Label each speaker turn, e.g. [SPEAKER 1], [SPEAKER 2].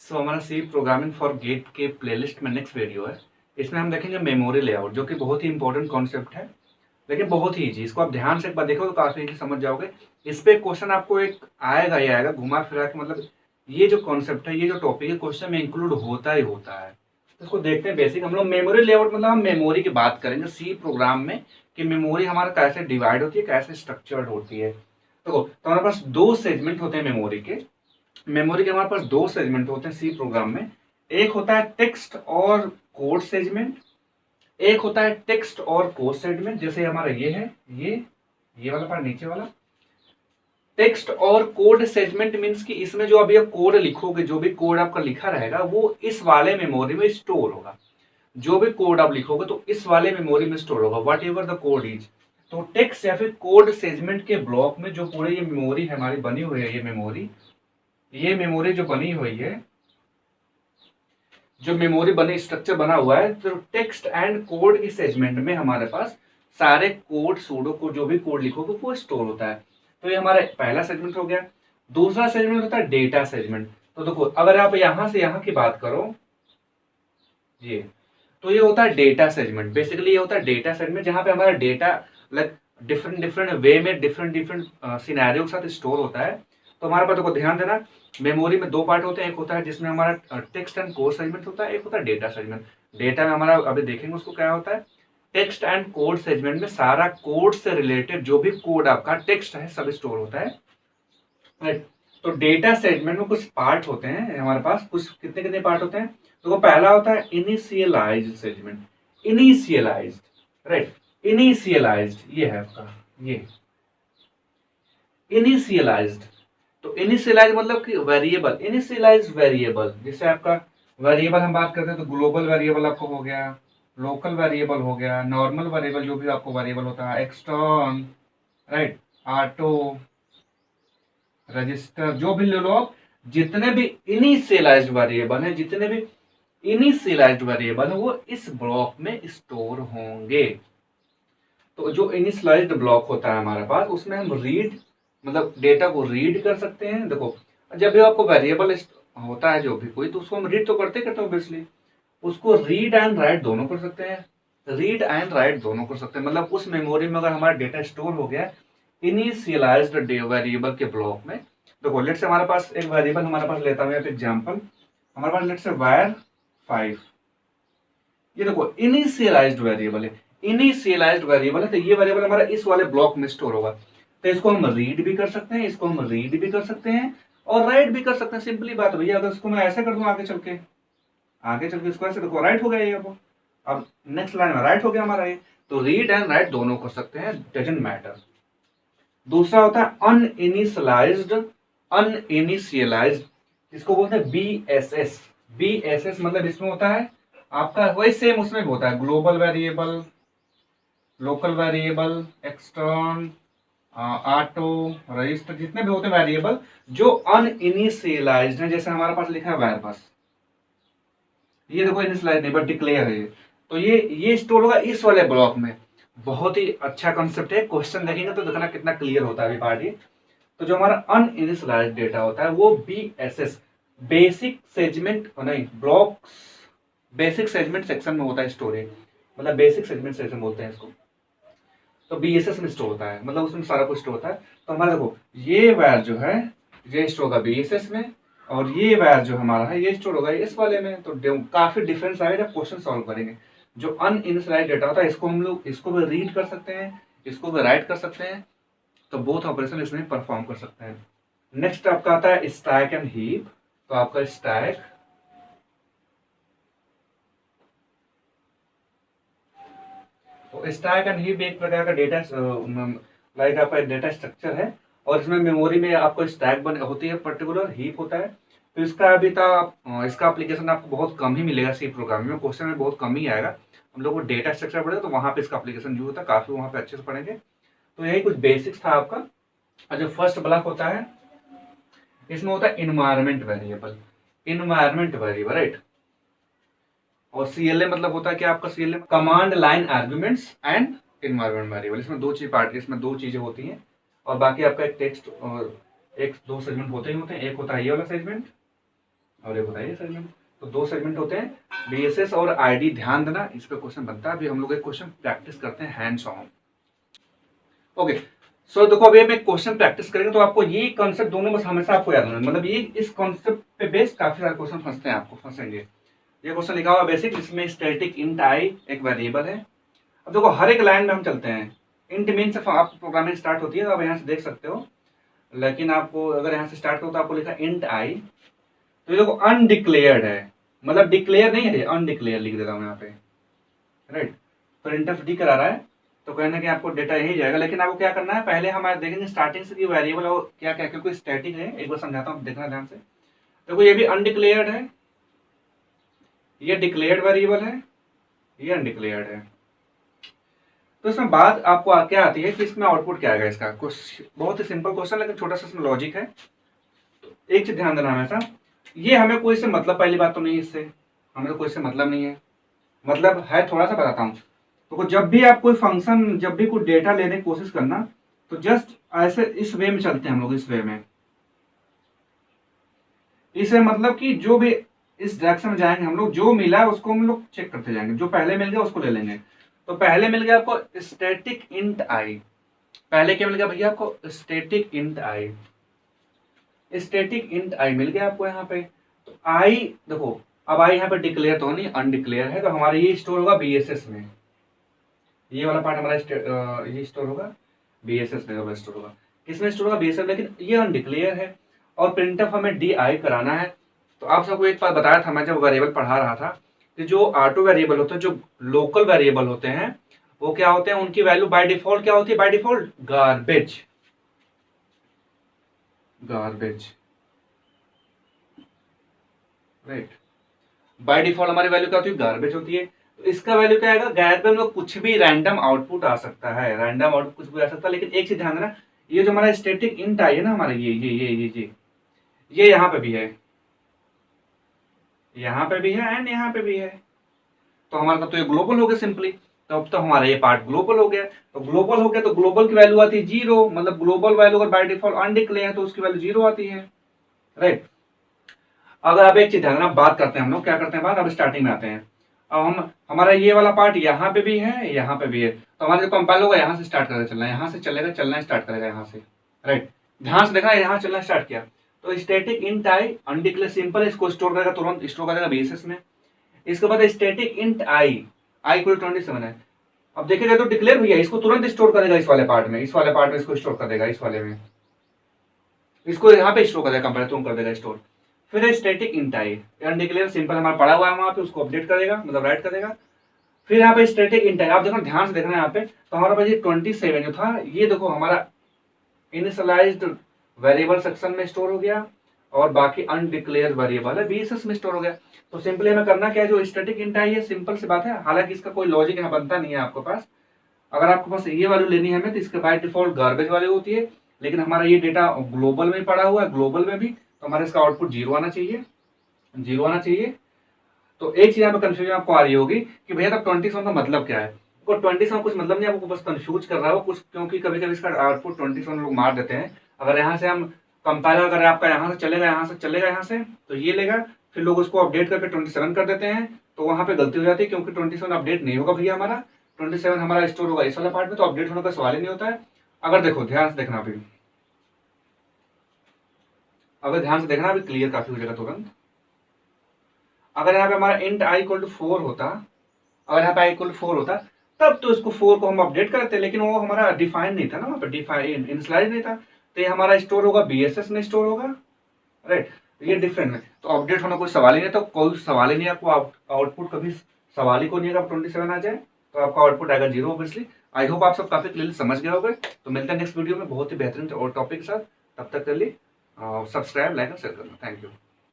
[SPEAKER 1] सो हमारा सी programming for gate के playlist में नेक्स्ट वीडियो है। इसमें हम देखेंगे मेमोरी लेआउट, जो कि बहुत ही इंपॉर्टेंट कॉन्सेप्ट है, लेकिन बहुत ही ईजी। इसको आप ध्यान से एक बार देखो तो काफी ईजी समझ जाओगे। इस पे क्वेश्चन आपको एक आएगा ही आएगा, घुमा फिरा के। मतलब ये जो कॉन्सेप्ट है, ये जो टॉपिक है, क्वेश्चन में इंक्लूड होता ही होता है। तो इसको देखते हैं। बेसिक हम लोग मेमोरी लेआउट मतलब हम मेमोरी की बात करेंगे सी प्रोग्राम में, कि मेमोरी हमारा कैसे डिवाइड होती है, कैसे स्ट्रक्चर्ड होती है। तो हमारे पास दो सेगमेंट होते हैं मेमोरी के। हमारे पास दो सेगमेंट होते हैं सी प्रोग्राम में। एक होता है टेक्स्ट और कोड सेगमेंट, एक होता है टेक्स्ट और कोड सेगमेंट। जैसे हमारा ये है, ये वाला पार्ट, नीचे वाला। टेक्स्ट और कोड सेगमेंट मीन्स कि इसमें जो अभी आप कोड लिखोगे, जो भी कोड आपका लिखा रहेगा वो इस वाले मेमोरी में स्टोर होगा। जो भी कोड आप लिखोगे तो इस वाले मेमोरी में स्टोर होगा, what ever the code is. तो टेक्स्ट या फिर कोड सेगमेंट के ब्लॉक में जो पूरे ये मेमोरी हमारी बनी हुई है, ये मेमोरी जो बनी हुई है, जो मेमोरी बनी स्ट्रक्चर बना हुआ है, तो टेक्स्ट एंड कोड की सेगमेंट में हमारे पास सारे कोड, सूडो कोड, जो भी कोड लिखोगे वो स्टोर होता है। तो ये हमारा पहला सेगमेंट हो गया। दूसरा सेगमेंट होता है डेटा सेगमेंट। तो देखो, अगर आप यहां से यहां की बात करो, ये तो ये होता है डेटा सेगमेंट। बेसिकली ये होता है डेटा सेगमेंट, जहां पे हमारा data like different different way में डिफरेंट डिफरेंट सिनेरियो के साथ स्टोर होता है। तो हमारे पास, देखो ध्यान देना, मेमोरी में दो पार्ट होते हैं। एक होता है जिसमें हमारा टेक्स्ट एंड कोड सेगमेंट होता है, एक होता है डेटा सेगमेंट। डेटा में हमारा अभी देखेंगे उसको क्या होता है। टेक्स्ट एंड कोड सेगमेंट में सारा कोड से रिलेटेड जो भी कोड आपका टेक्स्ट है सब स्टोर होता है, राइट। तो डेटा सेगमेंट में कुछ पार्ट होते हैं हमारे पास, कुछ कितने कितने पार्ट होते हैं। तो वो पहला होता है initialised segment. Initialised, right. Initialised ये है आपका, ये इनिशियलाइज्ड। तो इनिशियलाइज मतलब कि वेरिएबल, इनिशियलाइज्ड वेरिएबल। जैसे आपका वेरिएबल हम बात करते हैं तो ग्लोबल वेरिएबल आपको हो गया, लोकल वेरिएबल हो गया, नॉर्मल वेरिएबल जो भी आपको वेरिएबल होता है, एक्सटर्न, राइट, ऑटो, रजिस्टर, जो भी ले लो आप। जितने भी इनिशियलाइज्ड वेरिएबल है, जितने भी इनिशियलाइज्ड वेरिएबल है, वो इस ब्लॉक में स्टोर होंगे। तो जो इनिशियलाइज्ड ब्लॉक होता है हमारे पास, उसमें हम रीड, मतलब डेटा को रीड कर सकते हैं। देखो, जब भी आपको वेरिएबल होता है जो भी कोई, तो उसको हम रीड तो करते करते हैं ऑब्वियसली। उसको रीड एंड राइट दोनों कर सकते हैं, रीड एंड राइट दोनों कर सकते हैं। मतलब उस मेमोरी में अगर हमारा डेटा स्टोर हो गया इनिशियलाइज्ड वेरिएबल के ब्लॉक में। देखो, लेट से हमारे पास एक वेरिएबल, हमारे पास लेता हूं एग्जांपल, हमारे पास लेट से var 5। ये देखो इनिशियलाइज्ड वेरिएबल है, इनिशियलाइज्ड वेरिएबल है, तो ये वेरिएबल हमारा इस वाले ब्लॉक में स्टोर होगा। तो इसको हम रीड भी कर सकते हैं, इसको हम रीड भी कर सकते हैं और राइट भी कर सकते हैं। सिंपली बात है भैया, अगर इसको मैं ऐसे कर दूं आगे चल के इसको ऐसे, देखो राइट हो गया ये। अब नेक्स्ट लाइन में राइट हो गया हमारा ये। तो रीड एंड राइट दोनों कर सकते हैं, डजंट मैटर। दूसरा होता है अनइनिशियलाइज्ड, अनइनिशियलाइज्ड, इसको बोलते हैं बीएसएस। बीएसएस मतलब इसमें होता है आपका वही सेम, उसमें भी होता है global variable, local variable, extern, auto, register, जितने भी होते हैं वेरिएबल जो अनइनिशियलाइज्ड है। जैसे हमारे पास लिखा है var बस, ये देखो इनिशियलाइज नहीं बट डिक्लेयर है। तो ये स्टोर होगा इस वाले ब्लॉक में। बहुत ही अच्छा कंसेप्ट है, क्वेश्चन देखेंगे तो देखना कितना क्लियर होता है अभी पार्ट ये। तो जो हमारा अनइनिशियलाइज्ड डेटा होता है वो बीएसएस, बेसिक सेगमेंट नहीं, ब्लॉक्स, बेसिक सेगमेंट सेक्शन में होता है स्टोरेज। मतलब बेसिक सेगमेंट सेक्शन बोलते हैं इसको। तो बीएसएस में स्टोर होता है, मतलब उसमें सारा कुछ स्टोर होता है। तो हमारा देखो, ये वैर जो है ये स्टोर होगा बीएसएस में, और ये वैर जो हमारा है ये स्टोर होगा इस वाले में। तो काफी डिफरेंस आएगा जब क्वेश्चन सॉल्व करेंगे। जो अनइनिशियलाइज्ड डेटा होता है, इसको हम लोग इसको भी रीड कर सकते हैं, इसको भी राइट कर सकते हैं। तो बोथ ऑपरेशन इसमें परफॉर्म कर सकते हैं। नेक्स्ट आपका आता है स्टैक एंड हीप। तो आपका स्टैक, तो स्टैक एंड हीप एक प्रकार का डेटा लाइक आपका डेटा स्ट्रक्चर है, और इसमें मेमोरी में आपको स्टैक बन होती है पर्टिकुलर, हीप होता है। तो इसका अभी तक इसका एप्लीकेशन आपको बहुत कम ही मिलेगा सी प्रोग्रामिंग में, क्वेश्चन में बहुत कम ही आएगा। हम लोग को डेटा स्ट्रक्चर पढ़ेगा तो वहां पे इसका एप्लीकेशन यूज होता है, काफी वहां पे अच्छे से पढ़ेंगे। तो यही कुछ बेसिक्स था आपका। और जो फर्स्ट ब्लॉक होता है इसमें होता है environment variable, environment variable, right. और सीएलए मतलब होता है कि आपका CLA command line arguments and environment variable. इसमें दो चीज पार्ट, इसमें दो चीजें होती हैं। और बाकी आपका एक टेक्स्ट और एक दो सेगमेंट होते ही होते हैं। एक होता है ये वाला सेगमेंट, और एक होता है ये सेगमेंट। तो दो सेगमेंट होते हैं BSS और ID। ध्यान देना, इस पे क्वेश्चन बनता है। अभी हम लोग एक क्वेश्चन प्रैक्टिस करते हैं हैंड्स ऑन। ओके, सो देखो अभी हम एक क्वेश्चन प्रैक्टिस करेंगे तो आपको ये कॉन्सेप्ट दोनों बस हमेशा आपको याद होना, मतलब ये इस कॉन्सेप्ट पे बेस्ड काफी सारे क्वेश्चन फंसते हैं, आपको फंसेंगे। ये क्वेश्चन लिखा हुआ बेसिक, इसमें स्टैटिक इंट आई एक वेरिएबल है। अब देखो हर एक लाइन में हम चलते हैं, इंट मीन से आप प्रोग्रामिंग स्टार्ट होती है, तो आप यहाँ से देख सकते हो। लेकिन आपको अगर यहाँ से स्टार्ट हो तो आपको लिखा इंट आई, तो ये देखो अनडिक्लेयर्ड है, मतलब डिक्लेयर नहीं है, अनडिक्लेयर लिख देता हूँ यहाँ पे, राइट। प्रिंटफ डी करा रहा है तो कहना कि आपको डेटा यही जाएगा। लेकिन आपको क्या करना है, पहले हम देखेंगे स्टार्टिंग से कि वेरिएबल और क्या क्या, क्योंकि स्टैटिक है। एक बार समझाता हूँ, देखना ध्यान से। देखो ये भी अनडिक्लेयर्ड है, ये डिक्लेयर्ड वेरिएबल है, ये अनडिक्लेयर्ड है। तो इसमें बात आपको क्या आती है कि इसमें आउटपुट क्या आएगा इसका। कुछ बहुत ही सिंपल क्वेश्चन, लेकिन छोटा सा इसमें लॉजिक है। तो एक चीज ध्यान देना हमेशा, ये हमें कोई से मतलब, पहली बात तो नहीं, इससे हमें तो कोई से मतलब नहीं है। मतलब है, थोड़ा सा बताता हूँ। तो जब भी आप कोई फंक्शन, जब भी कोई डेटा लेने की कोशिश करना, तो जस्ट ऐसे इस वे में चलते हैं हम लोग, इस वे में। इसे मतलब कि जो भी इस डायरेक्शन में जाएंगे हम लोग, जो मिला है उसको हम लोग चेक करते जाएंगे, जो पहले मिल गया उसको ले लेंगे। तो पहले मिल गया आपको स्टैटिक इंट आई। पहले क्या मिल गया भैया आपको, स्टैटिक इंट आई। स्टैटिक इंट आई मिल गया आपको यहाँ पे। तो आई देखो, अब आई यहाँ पे डिक्लेयर तो नहीं, अनडिक्लेयर है, तो हमारा ये स्टोर होगा BSS में। ये वाला पार्ट हमारा ये स्टोर होगा BSS में, स्टोर होगा। किसमें स्टोर होगा, BSS। लेकिन ये अनडिक्लेयर है और प्रिंटफ हमें DI कराना है। तो आप सबको एक बात बताया था मैं जब वेरिएबल पढ़ा रहा था, कि जो ऑटो वेरिएबल होते हैं, जो लोकल वेरिएबल होते हैं, वो क्या होते हैं, उनकी वैल्यू बाय डिफॉल्ट क्या होती है, by default garbage. Garbage, right. By default हमारी वैल्यू क्या होती है, गार्बेज होती है। तो इसका वैल्यू क्या आएगा, गार्बेज में कुछ भी रैंडम आउटपुट आ सकता है, रैंडम आउटपुट कुछ भी आ सकता है। लेकिन एक चीज ध्यान देना, ये जो हमारा स्टैटिक इंट आई है ना हमारा, ये यहाँ पे भी है, यहाँ पे भी है एंड यहाँ पे भी है। तो हमारा तो ये ग्लोबल हो गया सिंपली। तो अब तो हमारा ये पार्ट ग्लोबल हो गया। तो ग्लोबल हो गया तो ग्लोबल की वैल्यू आती है 0, मतलब ग्लोबल वैल्यू अगर बाय डिफॉल्ट अनडिक्लेयर है तो उसकी वैल्यू 0 आती है, राइट। अगर अब एक चीज ध्यान देना, बात करते हैं हम लोग, क्या करते हैं बात, अब स्टार्टिंग में आते हैं। अब हम हमारा ये वाला पार्ट यहाँ पे भी है, यहाँ पे भी है। तो हमारा जो कंपाइल होगा यहाँ से स्टार्ट करके चलना है, यहाँ से चलेगा, चलना स्टार्ट करेगा यहाँ से, राइट। ध्यान से देखना, यहाँ चलना स्टार्ट किया तो स्टैटिक इंट आई अनडिक्लेयर सिंपल है, इसको स्टोर करेगा, तुरंत स्टोर करेगा BSS में। इसके बाद स्टैटिक इंट आई, आई को 27 है। अब देखेगा तो डिक्लेयर भैया, इसको तुरंत स्टोर करेगा इस वाले पार्ट में, इस वाले पार्ट में इसको स्टोर कर देगा, इस वाले में इसको यहाँ पे स्टोर कर देगा, कंपेरेटिव कर देगा स्टोर। फिर स्टैटिक इंट आई अनडिक्लेयर सिंपल हमारा पड़ा हुआ है वहां पे, उसको अपडेट करेगा, मतलब राइट करेगा। फिर यहाँ पे स्टैटिक इंट आई, आप देखो ध्यान से देखना यहाँ पे, तो हमारे पास ये 27 जो था, ये देखो हमारा इनिशियलाइज्ड वेरिएबल सेक्शन में स्टोर हो गया, और बाकी अनडिक्लेयर वेरिएबल है BSS में स्टोर हो गया। तो सिंपली हमें करना क्या है, जो स्टैटिक इंट आई है, सिंपल सी बात है, हालांकि इसका कोई लॉजिक यहाँ बनता नहीं है आपके पास। अगर आपके पास ये वैल्यू लेनी है हमें, तो इसके बाय डिफॉल्ट गार्बेज वैल्यू होती है। लेकिन हमारा ये डेटा ग्लोबल में पड़ा हुआ है, ग्लोबल में भी, तो हमारा इसका आउटपुट 0 आना चाहिए, 0 आना चाहिए। तो एक चीज यहाँ पे कंफ्यूजन आपको आ रही होगी कि भैया तब 27 का मतलब क्या है। तो 27 कुछ मतलब नहीं, आपको बस कंफ्यूज कर रहा हो कुछ, क्योंकि कभी कभी इसका आउटपुट 27 लोग मार देते हैं। अगर यहाँ से हम कंपाइलर, अगर आपका यहाँ से चलेगा, यहाँ से चलेगा, यहाँ से तो ये लेगा, फिर लोग उसको अपडेट करके 27 कर देते हैं, तो वहां पे गलती हो जाती है, क्योंकि 27 अपडेट नहीं होगा भैया हमारा, 27 हमारा स्टोर होगा इस वाले पार्ट में, तो अपडेट होने का सवाल ही नहीं होता है। अगर देखो ध्यान से देखना, अभी अगर ध्यान से देखना, अभी क्लियर काफी हो जाएगा तुरंत। अगर यहाँ पे हमारा इंट आई इक्वल टू 4 होता, अगर यहाँ पे आई इक्वल टू 4 होता, तब तो इसको 4 को हम अपडेट करते, लेकिन वो हमारा डिफाइन नहीं था ना, वहाँ पे डिफाइन इनिशियलाइज नहीं था, तो ये हमारा स्टोर होगा BSS में स्टोर होगा, राइट। ये डिफरेंट है, तो अपडेट होना कोई सवाल ही नहीं, तो कोई सवाल ही नहीं, आपको आउटपुट कभी सवाल ही को नहीं है, 27 आ जाए तो आपका आउटपुट आएगा 0 ऑब्वियसली। आई होप आप सब काफी क्लियरली समझ गए होंगे। तो मिलते हैं नेक्स्ट वीडियो में बहुत ही बेहतरीन और टॉपिक के साथ, तब तक के लिए सब्सक्राइब, लाइक और शेयर करना। Thank you.